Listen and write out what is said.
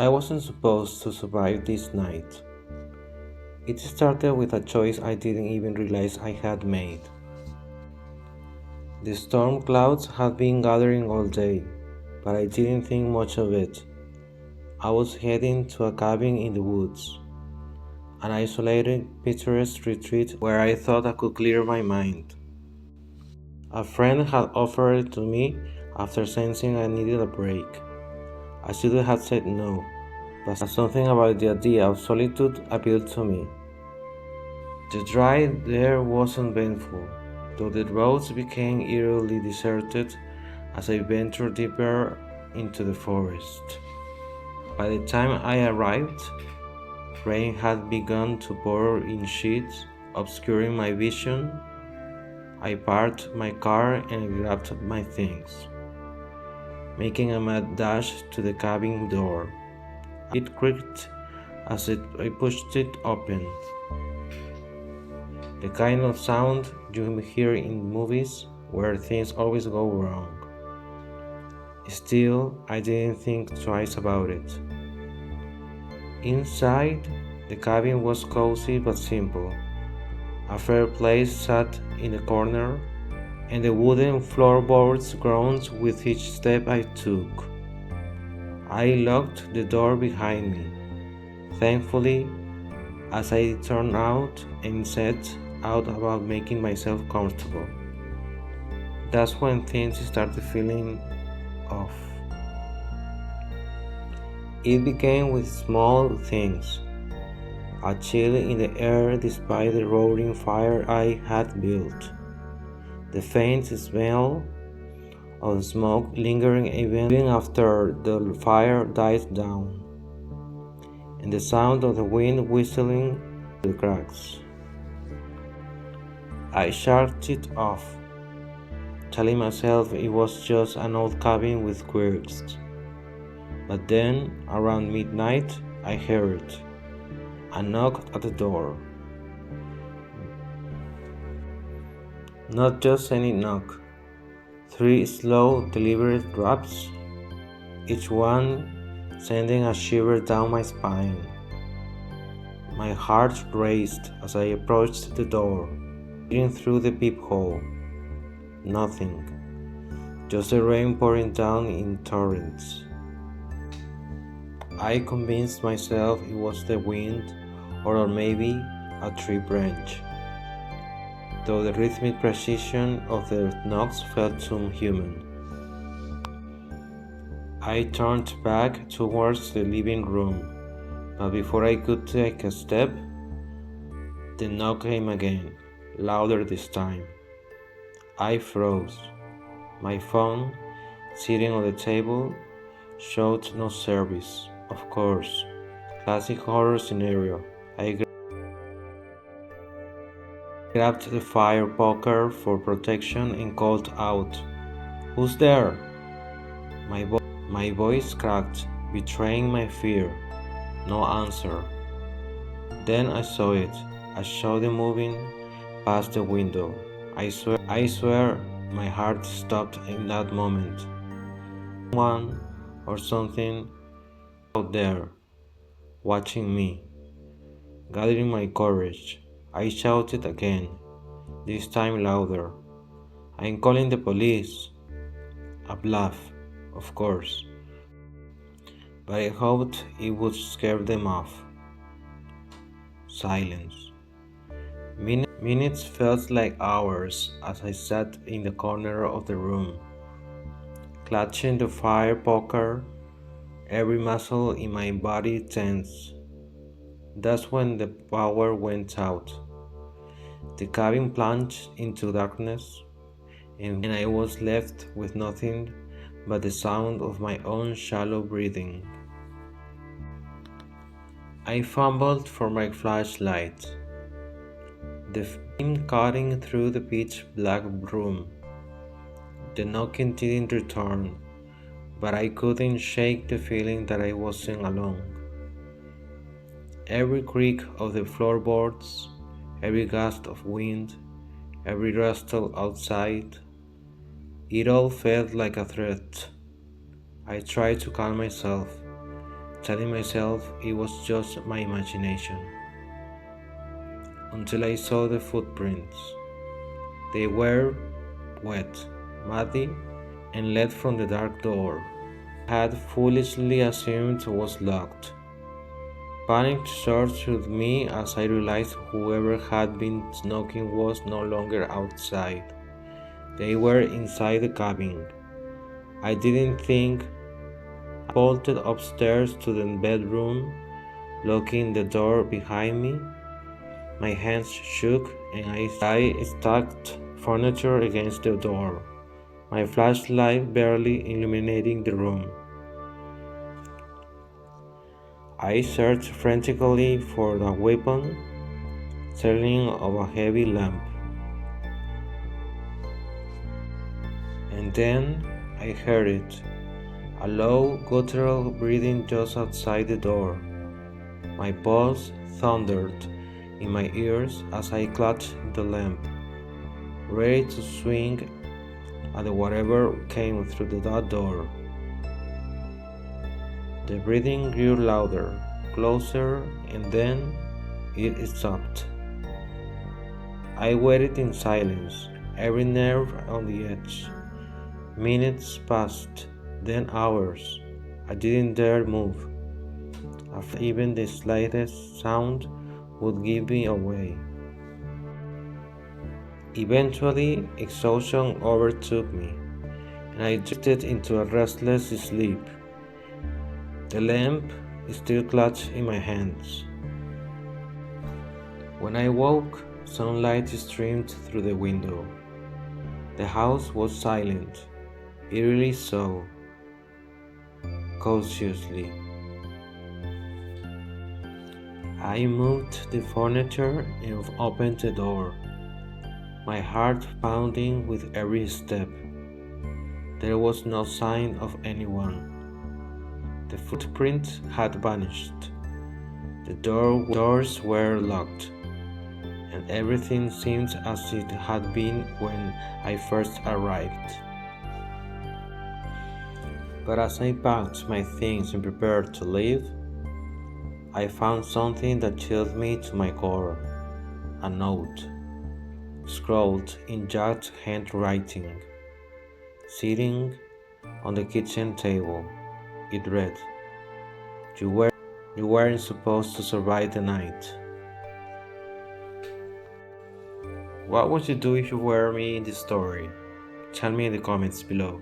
I wasn't supposed to survive this night. It started with a choice I didn't even realize I had made. The storm clouds had been gathering all day, but I didn't think much of it. I was heading to a cabin in the woods, an isolated, picturesque retreat where I thought I could clear my mind. A friend had offered it to me after sensing I needed a break. I should have said no, but something about the idea of solitude appealed to me. The drive there wasn't painful, though the roads became eerily deserted as I ventured deeper into the forest. By the time I arrived, rain had begun to pour in sheets, obscuring my vision. I parked my car and grabbed my things, making a mad dash to the cabin door. It creaked as I pushed it open, the kind of sound you hear in movies where things always go wrong. Still, I didn't think twice about it. Inside, the cabin was cozy but simple. A fireplace sat in the corner, and the wooden floorboards groaned with each step I took. I locked the door behind me, thankfully, as I turned out and set out about making myself comfortable. That's when things started feeling off. It began with small things, a chill in the air despite the roaring fire I had built, the faint smell of smoke lingering even after the fire died down, and the sound of the wind whistling through the cracks. I shut it off, telling myself it was just an old cabin with quirks. But then, around midnight, I heard a knock at the door. Not just any knock, 3 slow, deliberate raps, each one sending a shiver down my spine. My heart raced as I approached the door, peering through the peephole. Nothing, just the rain pouring down in torrents. I convinced myself it was the wind or maybe a tree branch, though the rhythmic precision of the knocks felt too human. I turned back towards the living room, but before I could take a step, the knock came again, louder this time. I froze. My phone, sitting on the table, showed no service. Of course, classic horror scenario. I grabbed the fire poker for protection and called out, "Who's there?" My voice cracked, betraying my fear. No answer. Then I saw it, a shadow moving past the window. I swear my heart stopped in that moment. Someone or something out there, watching me. Gathering my courage, I shouted again, this time louder. "I'm calling the police." A bluff, of course, but I hoped it would scare them off. Silence. Minutes felt like hours as I sat in the corner of the room, clutching the fire poker, every muscle in my body tense. That's when the power went out. The cabin plunged into darkness, and I was left with nothing but the sound of my own shallow breathing. I fumbled for my flashlight, the flame cutting through the pitch black room. The knocking didn't return, but I couldn't shake the feeling that I wasn't alone. Every creak of the floorboards, every gust of wind, every rustle outside, it all felt like a threat. I tried to calm myself, telling myself it was just my imagination. Until I saw the footprints. They were wet, muddy, and led from the dark door I had foolishly assumed was locked. Panic surged through me as I realized whoever had been knocking was no longer outside. They were inside the cabin. I didn't think. I bolted upstairs to the bedroom, locking the door behind me. My hands shook and I stacked furniture against the door, my flashlight barely illuminating the room. I searched frantically for the weapon, turning of a heavy lamp. And then I heard it, a low, guttural breathing just outside the door. My pulse thundered in my ears as I clutched the lamp, ready to swing at whatever came through that door. The breathing grew louder, closer, and then it stopped. I waited in silence, every nerve on the edge. Minutes passed, then hours. I didn't dare move. Even the slightest sound would give me away. Eventually, exhaustion overtook me, and I drifted into a restless sleep. The lamp still clutched in my hands. When I woke, sunlight streamed through the window. The house was silent, eerily so. Cautiously, I moved the furniture and opened the door, my heart pounding with every step. There was no sign of anyone. The footprints had vanished. The doors were locked, and everything seemed as it had been when I first arrived. But as I packed my things and prepared to leave, I found something that chilled me to my core. A note, scrawled in jagged handwriting, sitting on the kitchen table. It read, You weren't supposed to survive the night. What would you do if you were me in this story? Tell me in the comments below.